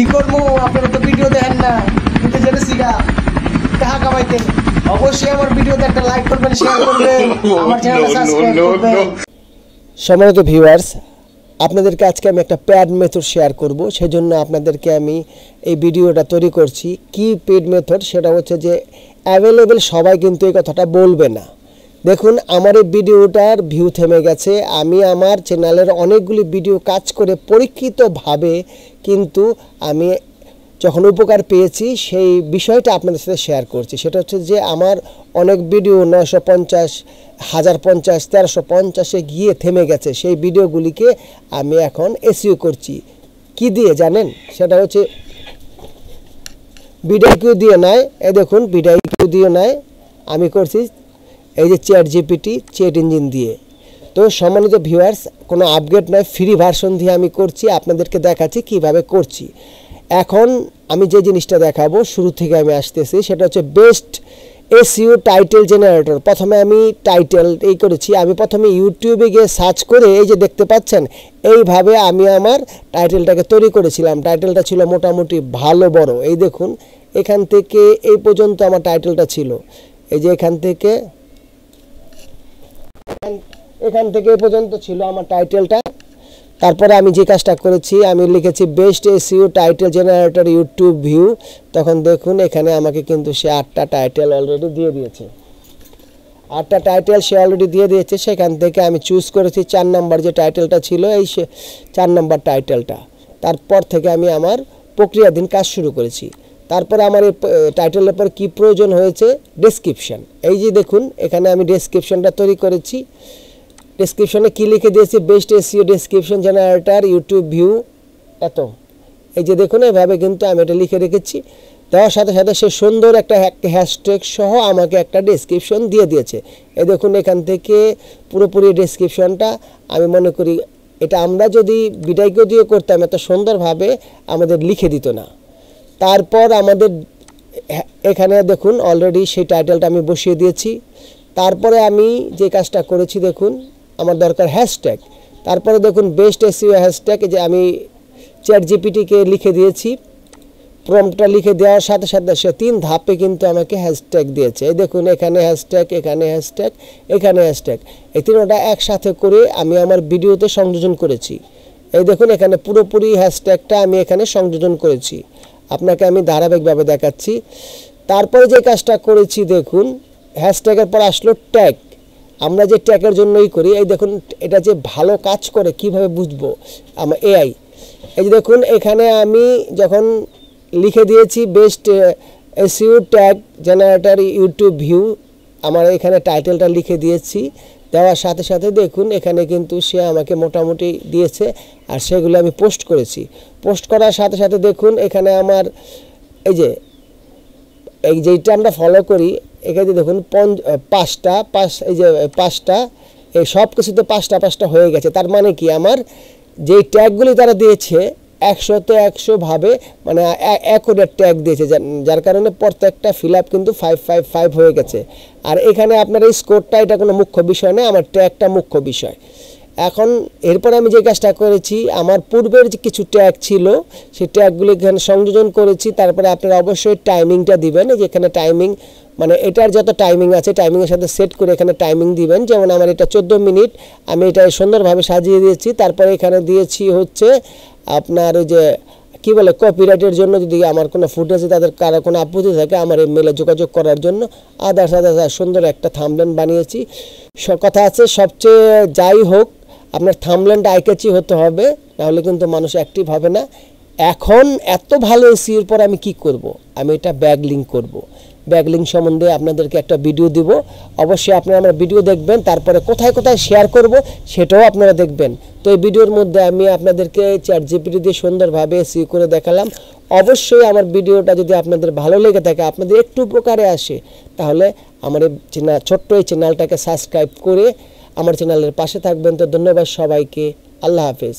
কি করবো, আপনারা তো ভিডিও দেখেন না, কিন্তু যেটা শিখা টাকা কামাইতে অবশ্যই আমার ভিডিওতে একটা লাইক করবেন, শেয়ার করবেন, আমার চ্যানেলটা সাবস্ক্রাইব করবেন। সম্মানিত ভিউয়ার্স, আপনাদেরকে আজকে আমি একটা পেড মেথড শেয়ার করব, সেজন্য আপনাদেরকে আমি এই ভিডিওটা তৈরি করছি। কি পেড মেথড, সেটা হচ্ছে যে অ্যাভেলেবেল সবাই কিন্তু এই কথাটা বলবে না। দেখুন, আমার এই ভিডিওটার ভিউ থেমে গেছে। আমি আমার চ্যানেলের অনেকগুলি ভিডিও কাজ করে পরীক্ষিতভাবে কিন্তু আমি যখন উপকার পেয়েছি সেই বিষয়টা আপনাদের সাথে শেয়ার করছি। সেটা হচ্ছে যে আমার অনেক ভিডিও 950, 1050, 1350-এ গিয়ে থেমে গেছে। সেই ভিডিওগুলিকে আমি এখন এসইও করছি। কি দিয়ে জানেন? সেটা হচ্ছে ভিডিও দিয়ে নয়, এই দেখুন ভিডিও দিয়ে নয়, আমি করছি এই যে চ্যাট জিপিটি, চ্যাট ইঞ্জিন দিয়ে। তো সম্মানিত ভিউয়ার্স, কোনো আপগ্রেড নয়, ফ্রি ভার্সন দিয়ে আমি করছি, আপনাদেরকে দেখাচ্ছি কিভাবে করছি। এখন আমি যে জিনিসটা দেখাবো, শুরু থেকে আমি আসতেছি, সেটা হচ্ছে বেস্ট এসইও টাইটেল জেনারেটর। প্রথমে আমি টাইটেল এই করেছি, আমি প্রথমে ইউটিউবে গিয়ে সার্চ করে এই যে দেখতে পাচ্ছেন এইভাবে আমি আমার টাইটেলটাকে তৈরি করেছিলাম। টাইটেলটা ছিল মোটামুটি ভালো বড়, এই দেখুন এখান থেকে এই পর্যন্ত আমার টাইটেলটা ছিল। এই যে এখান থেকে এই পর্যন্ত ছিল আমার টাইটেলটা। তারপরে আমি যে কাজটা করেছি, আমি লিখেছি best SEO title generator YouTube view. তখন দেখুন এখানে আমাকে কিন্তু সে 8টা টাইটেল অলরেডি দিয়ে দিয়েছে। 8টা টাইটেল সে অলরেডি দিয়ে দিয়েছে। সেখান থেকে আমি চুজ করেছি 4 নম্বর যে টাইটেলটা ছিল, এই 4 নম্বর টাইটেলটা। তারপর থেকে আমি আমার প্রক্রিয়াধীন কাজ শুরু করেছি। তারপরে আমার এই টাইটেলের পর কী প্রয়োজন হয়েছে, ডেসক্রিপশন। এই যে দেখুন এখানে আমি ডেসক্রিপশনটা তৈরি করেছি। ডেসক্রিপশনে কি লিখে দিয়েছি, best SEO description generator YouTube view এত। এই যে দেখুন এভাবে কিন্তু আমি এটা লিখে রেখেছি। দেওয়ার সাথে সাথে সে সুন্দর একটা হ্যাশট্যাগ সহ আমাকে একটা ডেসক্রিপশন দিয়ে দিয়েছে। এই দেখুন এখান থেকে পুরোপুরি ডেসক্রিপশনটা আমি মনে করি এটা আমরা যদি ভিডিও দিয়ে করতাম এত সুন্দরভাবে আমাদের লিখে দিত না। তারপর আমাদের এখানে দেখুন অলরেডি সেই টাইটেলটা আমি বসিয়ে দিয়েছি। তারপরে আমি যে কাজটা করেছি, দেখুন আমার দরকার হ্যাশট্যাগ। তারপরে দেখুন বেস্ট এসইও হ্যাশট্যাগ, যে আমি চ্যাট জিপিটিকে লিখে দিয়েছি। প্রম্পটটা লিখে দেওয়ার সাথে সাথে সে 3 ধাপে কিন্তু আমাকে হ্যাশট্যাগ দিয়েছে। এই দেখুন এখানে হ্যাশট্যাগ, এখানে হ্যাশট্যাগ, এখানে হ্যাশট্যাগ, এই 3টা একসাথে করে আমি আমার ভিডিওতে সংযোজন করেছি। এই দেখুন এখানে পুরোপুরি হ্যাশট্যাগটা আমি এখানে সংযোজন করেছি, আপনাকে আমি ধারাবাহিকভাবে দেখাচ্ছি। তারপরে যে কাজটা করেছি, দেখুন হ্যাশট্যাগের পর আসলো ট্যাগ। আমরা যে ট্যাগের জন্যই করি, এই দেখুন এটা যে ভালো কাজ করে কিভাবে বুঝবো আমার এআই। এই যে দেখুন এখানে আমি যখন লিখে দিয়েছি best SEO tag generator YouTube view, আমার এখানে টাইটেলটা লিখে দিয়েছি। দেওয়ার সাথে সাথে দেখুন এখানে কিন্তু সে আমাকে মোটামুটি দিয়েছে, আর সেগুলো আমি পোস্ট করেছি। পোস্ট করার সাথে সাথে দেখুন এখানে আমার এই যেটা আমরা ফলো করি, এখানে দেখুন 5টা এই যে 5টা, এই সব কিছুতে 5টা হয়ে গেছে। তার মানে কি, আমার যেই ট্যাগগুলি তারা দিয়েছে 100-তে 100ভাবে মানে অ্যাকুরেট ট্যাগ দিয়েছে, যার কারণে প্রত্যেকটা ফিল আপ কিন্তু 555 হয়ে গেছে। আর এখানে আপনার এই স্কোরটা এটা কোনো মুখ্য বিষয় নয়, আমার ট্যাগটা মুখ্য বিষয়। এখন এরপর আমি যে কাজটা করেছি, আমার পূর্বের যে কিছু ট্যাগ ছিল সেই ট্যাগগুলি এখানে সংযোজন করেছি। তারপরে আপনারা অবশ্যই টাইমিংটা দিবেন, যেখানে টাইমিং মানে এটার যত টাইমিং আছে টাইমিংয়ের সাথে সেট করে এখানে টাইমিং দিবেন। যেমন আমার এটা 14 মিনিট, আমি এটা সুন্দরভাবে সাজিয়ে দিয়েছি। তারপরে এখানে দিয়েছি হচ্ছে আপনার ওই যে কী বলে কপিরাইটের জন্য, যদি আমার কোনো ফুটেজে তাদের কারো কোনো আপত্তি থাকে আমার এই মেলে যোগাযোগ করার জন্য আদার্স সুন্দর একটা থাম্বনেল বানিয়েছি। কথা আছে, সবচেয়ে যাই হোক আপনার থাম্বনেলটা আইক্যাচি হতে হবে, নাহলে কিন্তু মানুষ অ্যাক্টিভ হবে না। এখন এত ভালো এসইওর পর আমি কি করব, আমি এটা ব্যাকলিঙ্ক করব। ব্যাকলিঙ্ক সম্বন্ধে আপনাদেরকে একটা ভিডিও দিব, অবশ্যই আপনারা আমার ভিডিও দেখবেন। তারপরে কোথায় কোথায় শেয়ার করব সেটাও আপনারা দেখবেন। তো এই ভিডিওর মধ্যে আমি আপনাদেরকে চ্যাট জিপিটি দিয়ে সুন্দরভাবে এসইও করে দেখালাম। অবশ্যই আমার ভিডিওটা যদি আপনাদের ভালো লেগে থাকে, আপনাদের একটু উপকারে আসে, তাহলে আমার এই ছোট্ট এই চ্যানেলটাকে সাবস্ক্রাইব করে আমার চ্যানেলের পাশে থাকবেন। তো ধন্যবাদ সবাইকে, আল্লাহ হাফেজ।